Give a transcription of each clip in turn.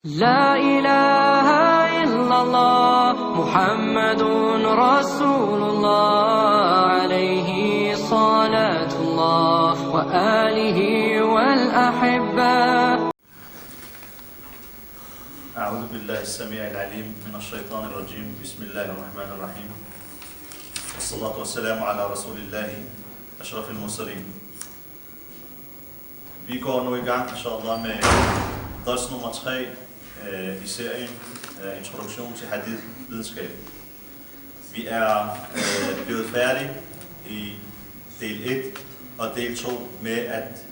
لا إله إلا الله محمد رسول الله عليه صلاة الله وآله والأحبة. أعوذ بالله السميع العليم من الشيطان الرجيم. بسم الله الرحمن الرحيم. والصلاة والسلام على رسول الله أشرف المرسلين. Vi går nu i gang, inshallah, med ders nummer 3 i serien Introduktion til hadith-videnskab. Vi er blevet færdige i del 1 og del 2 med at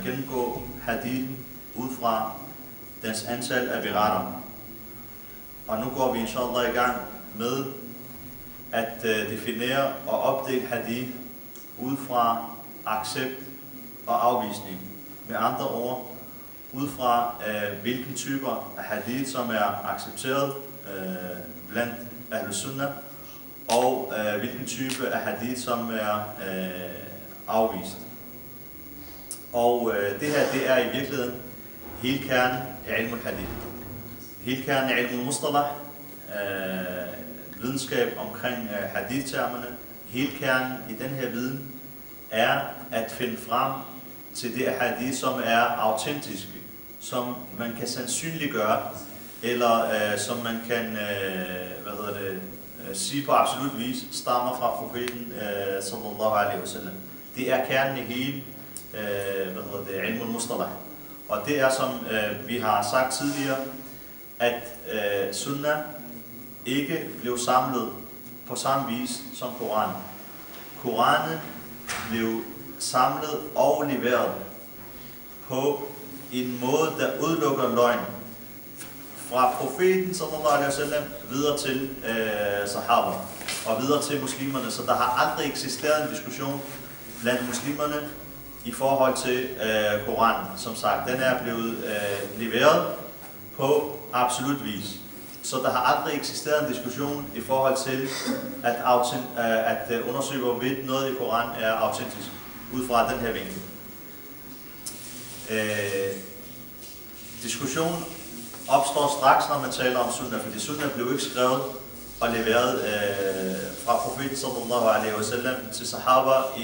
gennemgå hadith ud fra dens antal af berater. Og nu går vi inshallah i gang med at definere og opdele hadith ud fra accept og afvisning. Med andre ord, ud fra hvilke typer af hadith, som er accepteret blandt Ahlus Sunnah, og hvilken type af hadith, som er afvist. Og det her, det er i virkeligheden hele kernen i ilm al-hadith. Hele kernen i ilm al-mustalah, videnskab omkring hadith-termerne. Hele kernen i den her viden er at finde frem til det hadith, som er autentiske, som man kan sandsynliggøre, eller som man kan sige på absolut vis stammer fra profeten sallallahu alaihi wasallam. Det er kernen i hele ilm al-mustalah. Og det er, som vi har sagt tidligere, at sunnah ikke blev samlet på samme vis som Koranen. Koranen blev samlet og leveret på en måde, der udelukker løgn fra profeten sallallahu alaihi wasallam videre til sahaba og videre til muslimerne. Så der har aldrig eksisteret en diskussion blandt muslimerne i forhold til Koranen. Som sagt, den er blevet leveret på absolut vis. Så der har aldrig eksisteret en diskussion i forhold til at undersøge, hvorvidt noget i Koranen er autentisk, ud fra den her vinkel. Diskussion opstår straks, når man taler om sunnah, fordi sunnah blev ikke skrevet og leveret fra profeten sallallahu alaihi wasallam til sahaba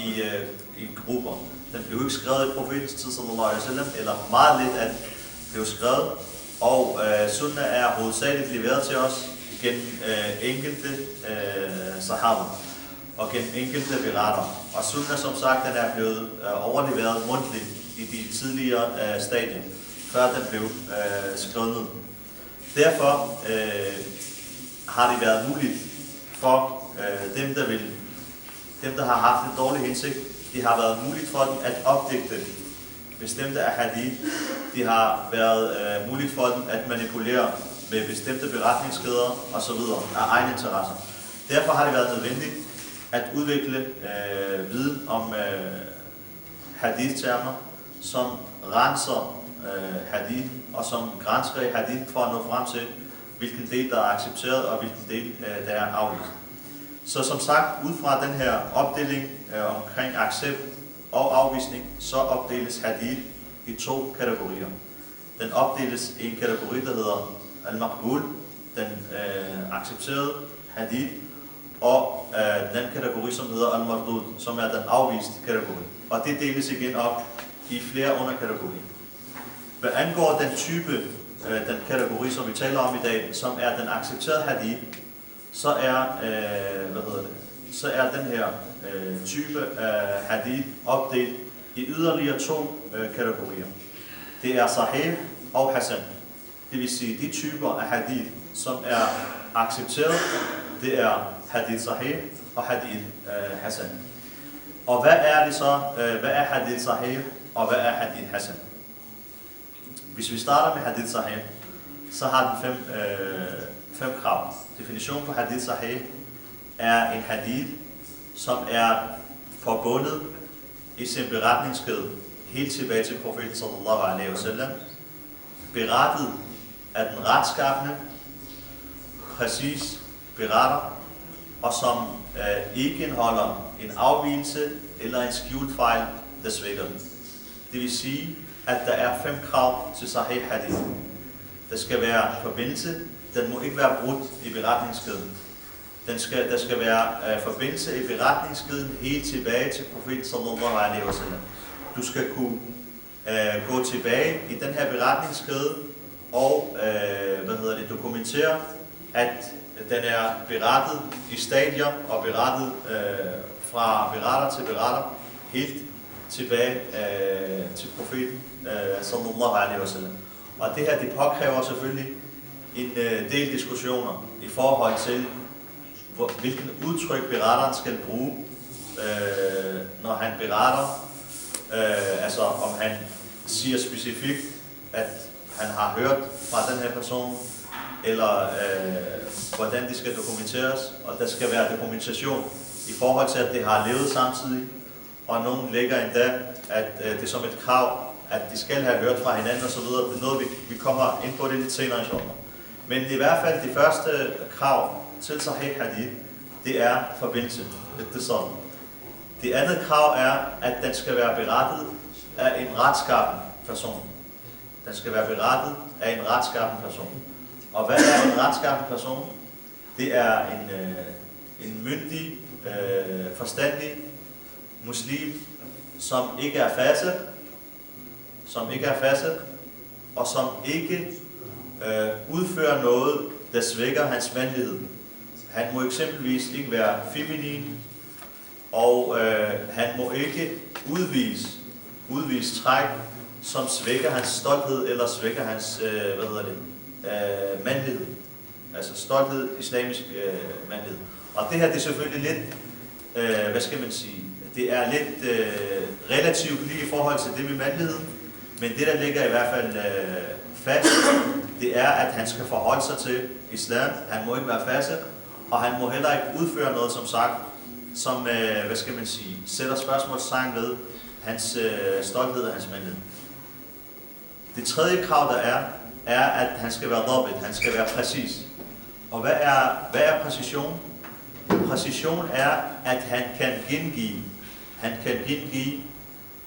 i grupper. Den blev ikke skrevet i profetens tid sallallahu alaihi wasallam, eller meget lidt at blev skrevet. Og sunnah er hovedsageligt leveret til os gennem enkelte sahaba og gennem enkelte berater. Og sunnah, som sagt, den er blevet overleveret mundtligt i de tidligere stadier, før den blev skrevet ned. Derfor har det været muligt for dem, der har haft en dårlig hensigt, det har været muligt for dem at opdigte bestemte hadith. Det har været muligt for dem at manipulere med bestemte beretningskæder osv. af egen interesse. Derfor har det været nødvendigt at udvikle viden om hadith-termer, som renser hadith og som gransker i hadith for at nå frem til, hvilken del der er accepteret og hvilken del der er afvist. Så som sagt, ud fra den her opdeling omkring accept og afvisning, så opdeles hadith i 2 kategorier. Den opdeles i en kategori, der hedder al-maqbul, den accepterede hadith, og den anden kategori, som hedder al-mardud, som er den afviste kategori. Og det deles igen op i flere underkategorier. Hvad angår den type, den kategori, som vi taler om i dag, som er den accepterede hadith, så er, så er den her type af hadith opdelt i yderligere 2 kategorier. Det er sahih og hasan. Det vil sige, de typer af hadith, som er accepteret, det er hadith sahih og hadith hasan. Og hvad er det så? Hvad er hadith sahih og hvad er hadith hasan? Hvis vi starter med hadith sahih, så har den 5 krav. Definition på hadith sahih er en hadith, som er forbundet i sin beretningskæde helt tilbage til profeten sallallahu alaihi wasallam, berettet af den retskaffende, præcis beretter, og som ikke indeholder en afvigelse eller en skjult fejl, der svækker den. Det vil sige, at der er 5 krav til sahih hadith. Der skal være forbindelse. Den må ikke være brudt i beretningskæden. Der skal være forbindelse i beretningskæden helt tilbage til profeten sallallahu alaihi wasallam. Du skal kunne gå tilbage i den her beretningskæde og dokumentere, at den er berettet i stadier og berettet fra beretter til beretter helt tilbage til profeten sallallahu alaihi wasallam. Og det her, det påkræver selvfølgelig en del diskussioner i forhold til, hvilken udtryk beretteren skal bruge, når han beretter. Altså om han siger specifikt, at han har hørt fra den her person, eller hvordan det skal dokumenteres, og der skal være dokumentation i forhold til, at det har levet samtidig, og nogen lægger endda, at det er som et krav, at de skal have hørt fra hinanden osv. Det er noget, vi kommer ind på det lidt senere i showet. Men i hvert fald det første krav til Sahih Hadith, det er forbindelse. Det er sådan. Det andet krav er, at den skal være berettet af en retskaffen person. Den skal være berettet af en retskaffen person. Og hvad er en retskaffen person? Det er en myndig, forstandig muslim, som ikke er fasik, og som ikke udfører noget, der svækker hans mandlighed. Han må eksempelvis ikke være feminin, og han må ikke udvise træk, som svækker hans stolthed eller svækker hans mandlighed. Altså stolthed, islamisk mandlighed. Og det her, det er selvfølgelig lidt, det er lidt relativt lige i forhold til det med mandlighed, men det der ligger i hvert fald fast, det er, at han skal forholde sig til islam. Han må ikke være fasik, og han må heller ikke udføre noget, som sagt, som sætter spørgsmålstegn ved hans stolthed og hans mandlighed. Det tredje krav, der er, at han skal være dhabit, han skal være præcis. Og hvad er præcision? Præcision er, at han kan gengive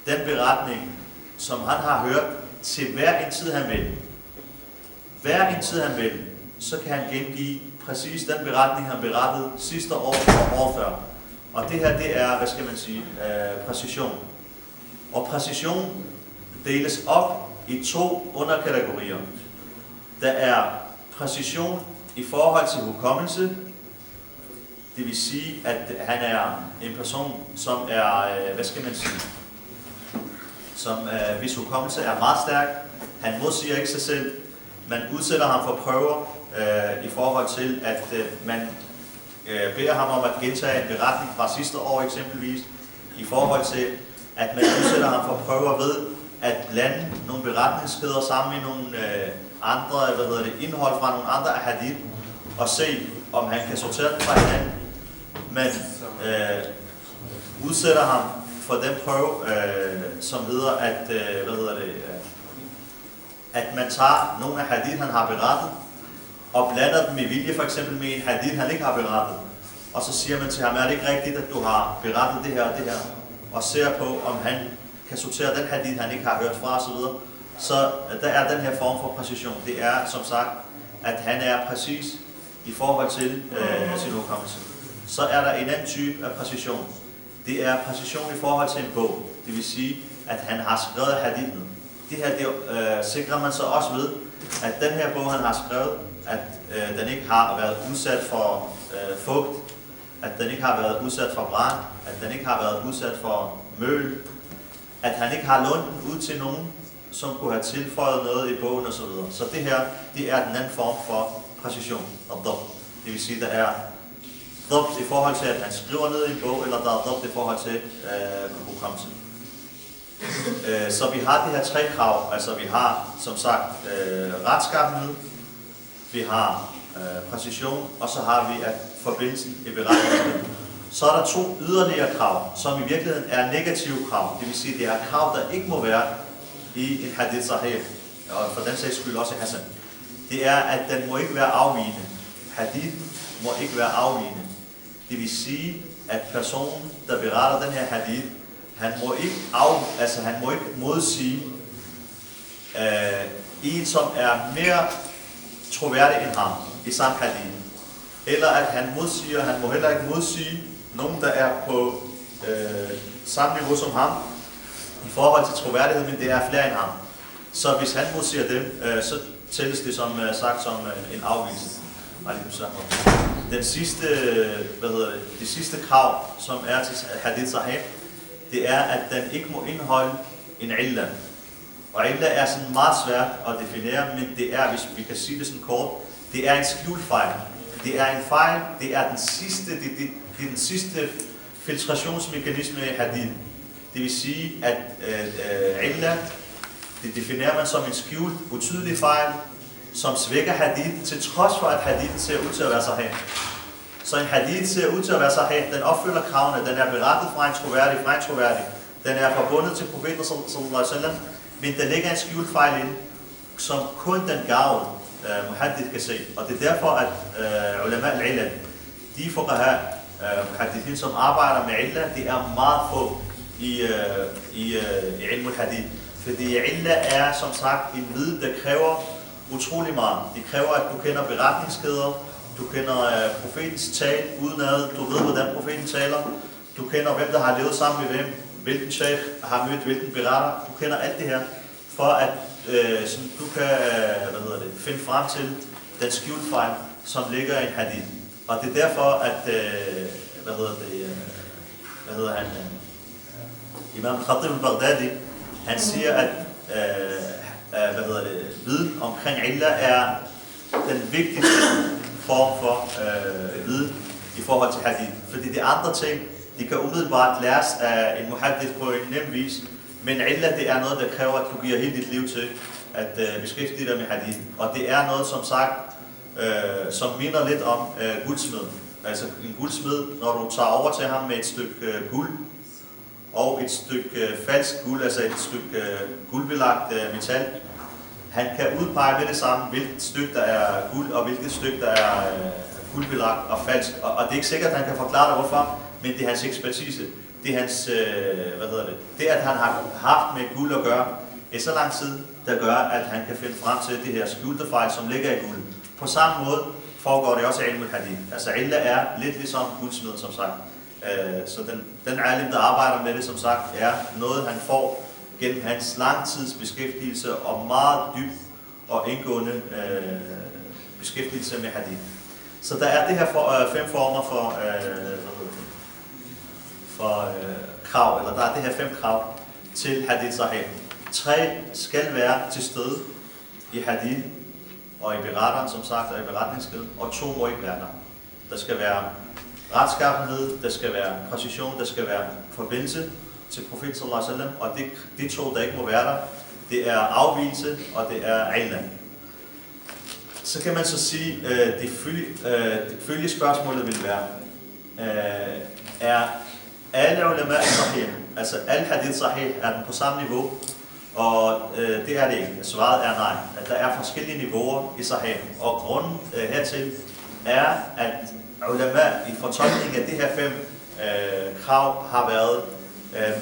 den beretning, som han har hørt, til hver en tid han vil. Hver en tid han vil, så kan han gengive præcis den beretning, han berettede sidste år og året før. Og det her, det er, præcision. Og præcision deles op i 2 underkategorier. Der er præcision i forhold til hukommelse. Det vil sige, at han er en person, som er, hvis hukommelse er meget stærk. Han modsiger ikke sig selv. Man udsætter ham for prøver i forhold til, at man beder ham om at gentage en beretning fra sidste år eksempelvis, i forhold til, at man udsætter ham for prøver ved at blande nogle beretningskæder sammen i nogle andre, indhold fra nogle andre hadith, og se, om han kan sortere dem fra hinanden. Man udsætter ham for den prøve, som hedder, at man tager nogle af hadith, han har berettet, og blander dem i vilje, for eksempel med en hadith, han ikke har berettet. Og så siger man til ham, er det ikke rigtigt, at du har berettet det her og det her? Og ser på, om han kan sortere den hadith, han ikke har hørt fra osv. Så der er den her form for præcision. Det er, som sagt, at han er præcis i forhold til sin hukommelse. Så er der en anden type af præcision. Det er præcision i forhold til en bog. Det vil sige, at han har skrevet hadithen. Det her sikrer man så også ved, at den her bog, han har skrevet, at den ikke har været udsat for fugt, at den ikke har været udsat for brand, at den ikke har været udsat for møl, at han ikke har lånt den ud til nogen, som kunne have tilføjet noget i bogen osv. Så det her, det er den anden form for præcision. Det vil sige, der er dhabt i forhold til, at han skriver ned i en bog, eller der er dhabt i forhold til hukommelsen. Så vi har de her 3 krav. Altså vi har, som sagt, retskaffenhed, vi har præcision, og så har vi forbindelsen i beretningen. Så er der 2 yderligere krav, som i virkeligheden er negative krav. Det vil sige, det er krav, der ikke må være i en hadith sahih, og for den sags skyld også i hasan. Det er, at den må ikke være afvigende. Hadithen må ikke være afvigende. Det vil sige, at personen, der beretter den her hadith, han må ikke modsige en, som er mere troværdig end ham i samme hadith. Eller at han modsiger, han må heller ikke modsige nogen, der er på samme niveau som ham i forhold til troværdighed, men det er flere end ham. Så hvis han modsiger dem, så tælles det som sagt som en afvigelse. Den sidste, det sidste krav, som er til hadith sahih, det er, at den ikke må indeholde en illa. Og illa er sådan meget svært at definere, men det er, hvis vi kan sige det sådan kort, det er en skjult fejl. Det er en fejl, det er den sidste filtrationsmekanisme i hadith. Det vil sige, at illa, det definerer man som en skjult, utydelig fejl, som svækker hadith, til trods for, at hadithen ser ud til at være sahih. Så en hadith ser ud til at være sahih, den opfylder kravene, den er berettet fra en troværdig, den er forbundet til profeten sallallahu alaihi wasallam, men der ligger en skjult fejl inde, som kun den gavede muhaddith kan se. Og det er derfor, at ulama al-ilal, de fuqaha, muhaddithin, som arbejder med illa, det er meget få i ilm al-hadith. Fordi illa er som sagt en viden, der kræver utrolig meget. Det kræver, at du kender beretningskæder, du kender profetens tal udenad, du ved, hvordan profeten taler, du kender, hvem der har levet sammen med hvem, hvilken sheikh har mødt hvilken beretter, du kender alt det her, for at sådan, du kan finde frem til den skjult fejl, som ligger i en hadith. Og det er derfor, at Imam Khatib al-Baghdadi, han siger, at viden omkring illa er den vigtigste form for viden i forhold til hadith. Fordi de andre ting, de kan umiddelbart læres af en muhaddith på en nem vis, men illa, det er noget, der kræver, at du giver hele dit liv til at beskæftige dig med hadith. Og det er noget, som sagt, som minder lidt om guldsmeden. Altså en guldsmed, når du tager over til ham med et stykke guld, og et stykke falsk guld, altså et stykke guldbelagt metal. Han kan udpege med det samme, hvilket stykke der er guld, og hvilket stykke der er guldbelagt og falsk. Og det er ikke sikkert, at han kan forklare dig hvorfor, men det er hans ekspertise. Det er hans, det at han har haft med guld at gøre i så lang tid, der gør, at han kan finde frem til det her skjulte fejl, som ligger i guld. På samme måde foregår det også i ilm al-hadith. Altså illa er lidt ligesom guldsmeden, som sagt. Så den alim, der arbejder med det, som sagt, er noget, han får gennem hans langtids beskæftigelse og meget dyb og indgående beskæftigelse med hadith. Så der er det her 5 former for krav, eller der er det her 5 krav til hadith sahih. 3 skal være til stede i hadith og i beretteren, som sagt, og i beretningskæden, og 2 må ikke være der. Der skal være retskaffenhed, der skal være præcision, der skal være forbindelse til profeten sallallahu alaihi wasallam, og de 2, der ikke må være der, det er afvigelse, og det er illa. Så kan man så sige, det følge spørgsmålet vil være, er alle ulama sahih, altså al hadith sahih, er den på samme niveau? Og det er det ikke. Svaret er nej. At der er forskellige niveauer i sahih, og grunden hertil er, at ulama i fortolkningen af de her 5 krav har været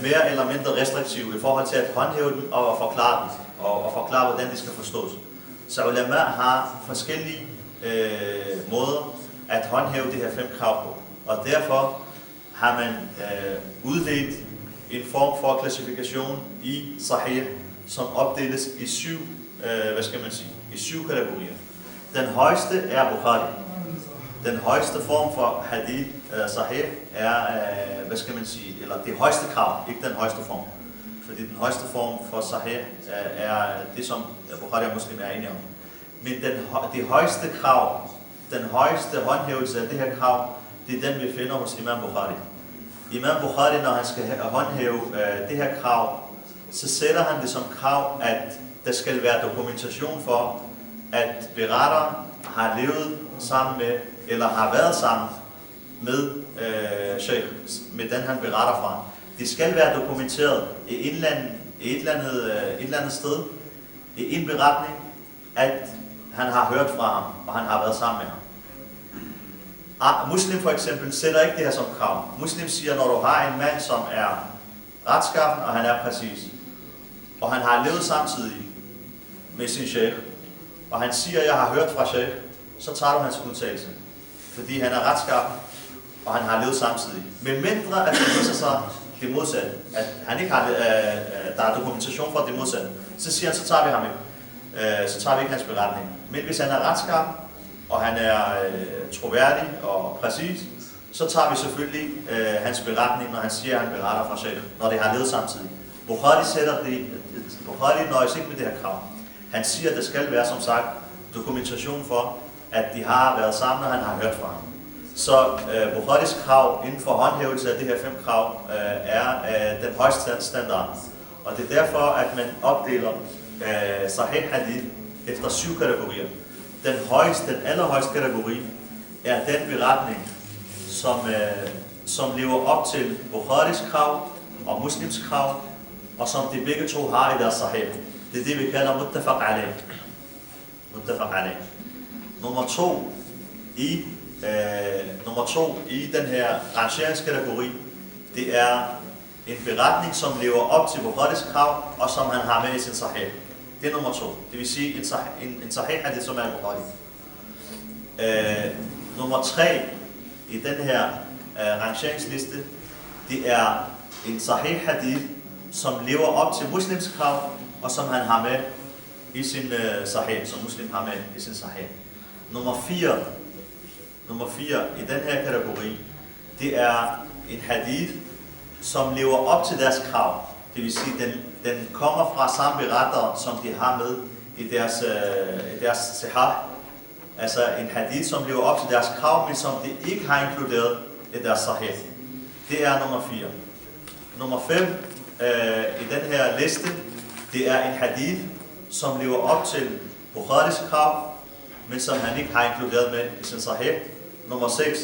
mere eller mindre restriktive i forhold til at håndhæve den og forklare den, og forklare, hvordan det skal forstås. Så ulama har forskellige måder at håndhæve de her 5 krav på. Og derfor har man udledt en form for klassifikation i sahih, som opdeles i 7, i 7 kategorier. Den højste er Bukhari. Den højeste form for hadith sahih er, eller det højeste krav, ikke den højeste form. Fordi den højeste form for sahih er det, som Bukhari og Muslim er enige om. Men det højeste krav, den højeste håndhævelse af det her krav, det er den, vi finder hos Imam Bukhari. Imam Bukhari, når han skal håndhæve det her krav, så sætter han det som krav, at der skal være dokumentation for, at beretteren har levet sammen med, eller har været sammen med sheikh, med den han beretter fra. Det skal være dokumenteret i et eller andet sted, i en beretning, at han har hørt fra ham, og han har været sammen med ham. Muslim for eksempel sætter ikke det her som krav. Muslim siger, når du har en mand, som er retskaffen, og han er præcis, og han har levet samtidig med sin sheikh, og han siger, at jeg har hørt fra Sheikh, så tager du hans udtalelse. Fordi han er retskab, og han har levet samtidig. Men mindre at det viser sig det modsatte, at han ikke har, der er dokumentation for det modsatte, så siger han, så tager vi ham ikke. Så tager vi ikke hans beretning. Men hvis han er retskab, og han er troværdig og præcis, så tager vi selvfølgelig hans beretning, når han siger, at han beretter fra Sheikh, når det har levet samtidig. Bukhari nøjes ikke med det her krav. Han siger, at der skal være, som sagt, dokumentation for, at de har været sammen, og han har hørt fra ham. Så Bukharis krav inden for håndhævelse af det her 5 krav er den højeste standard. Og det er derfor, at man opdeler Sahih Hadith efter 7 kategorier. Den allerhøjeste kategori er den beretning, som lever op til Bukharis krav og Muslims krav, og som de begge to har i deres Sahih. Det er det, vi kalder muttafaq alayh. Nummer to i den her rangeringskategori, det er en beretning, som lever op til Bukharis krav, og som han har med i sin Sahih. Det er nummer 2. Det vil sige en Sahih hadith, som er Bukhari. Nummer 3 i den her rangeringsliste, det er en Sahih hadith, som lever op til Muslims krav, og som han har med i sin Sahih, som muslim har med i sin Sahih. Nummer 4 i den her kategori, det er en hadith, som lever op til deres krav. Det vil sige, den kommer fra samme berettere, som de har med i deres sahih. Altså en hadith, som lever op til deres krav, men som de ikke har inkluderet i deres sahih. Det er nummer 4. Nummer 5 i den her liste, det er en hadith, som lever op til Bukharis krav, men som han ikke har inkluderet med i sin sahih. Nummer 6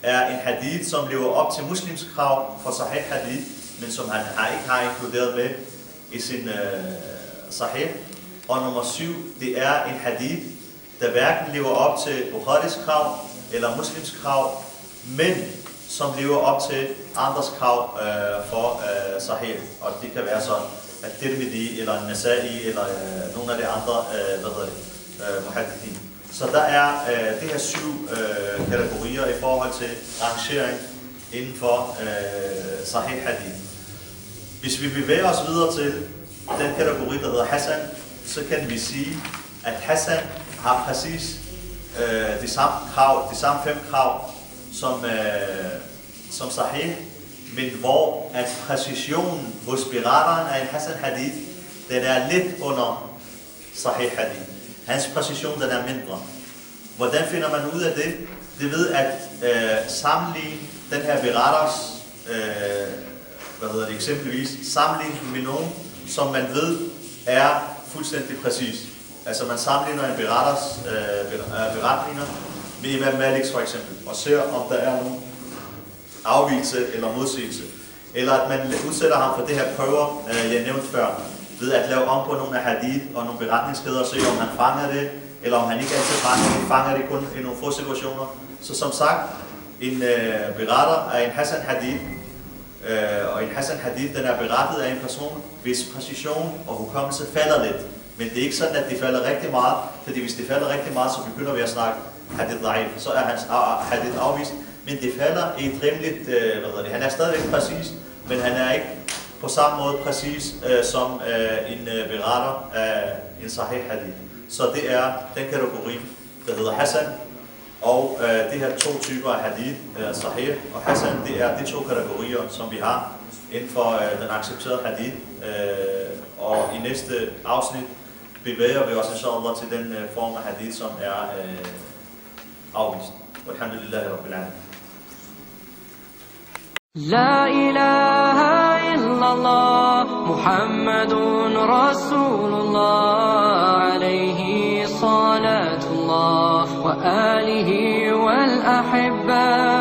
er en hadith, som lever op til muslims krav for sahih hadith, men som han ikke har inkluderet med i sin sahih. Og nummer 7, det er en hadith, der hverken lever op til Bukharis krav eller muslims krav, men som lever op til andres krav for sahih. Og det kan være sådan, at Tirmidhi eller Nasa'i eller nogle af de andre muhaddithin. Så der er det her 7 kategorier i forhold til rangering inden for Sahih Hadith. Hvis vi bevæger os videre til den kategori, der hedder Hasan, så kan vi sige, at Hasan har præcis de samme 5 krav som Sahih, men hvor at præcisionen hos beretteren af en Hasan Hadith, den er lidt under Sahih Hadith. Hans præcision, den er mindre. Hvordan finder man ud af det? Det ved at sammenligne den her beretters, eksempelvis sammenligne med nogen, som man ved er fuldstændig præcis. Altså man sammenligner en beretters beretninger med Imam Maliks for eksempel, og ser om der er nogen afvigelse eller modsigelse. Eller at man udsætter ham for det her prøver, jeg nævnte før, ved at lave om på nogle af hadith og nogle beretningskæder og se, om han fanger det, eller om han ikke altid fanger det kun i nogle få situationer. Så som sagt, en beretter af en Hasan Hadith, og en Hasan Hadith, den er berettet af en person, hvis præcision og hukommelse falder lidt. Men det er ikke sådan, at det falder rigtig meget, fordi hvis det falder rigtig meget, så begynder vi at snakke hadith da'if, så er hans hadith afvist. Men det falder i et rimeligt, han er stadigvæk præcis, men han er ikke på samme måde præcis som en beretter af en Sahih Hadith. Så det er den kategori, der hedder Hasan, og det her 2 typer af hadith, Sahih og Hasan, det er de 2 kategorier, som vi har inden for den accepterede hadith. Og i næste afsnit bevæger vi os inshallah til den form af hadith, som er afvist. Alhamdulillahi rabbil alamin. لا إله إلا الله محمد رسول الله عليه صلاة الله وآله والأحبة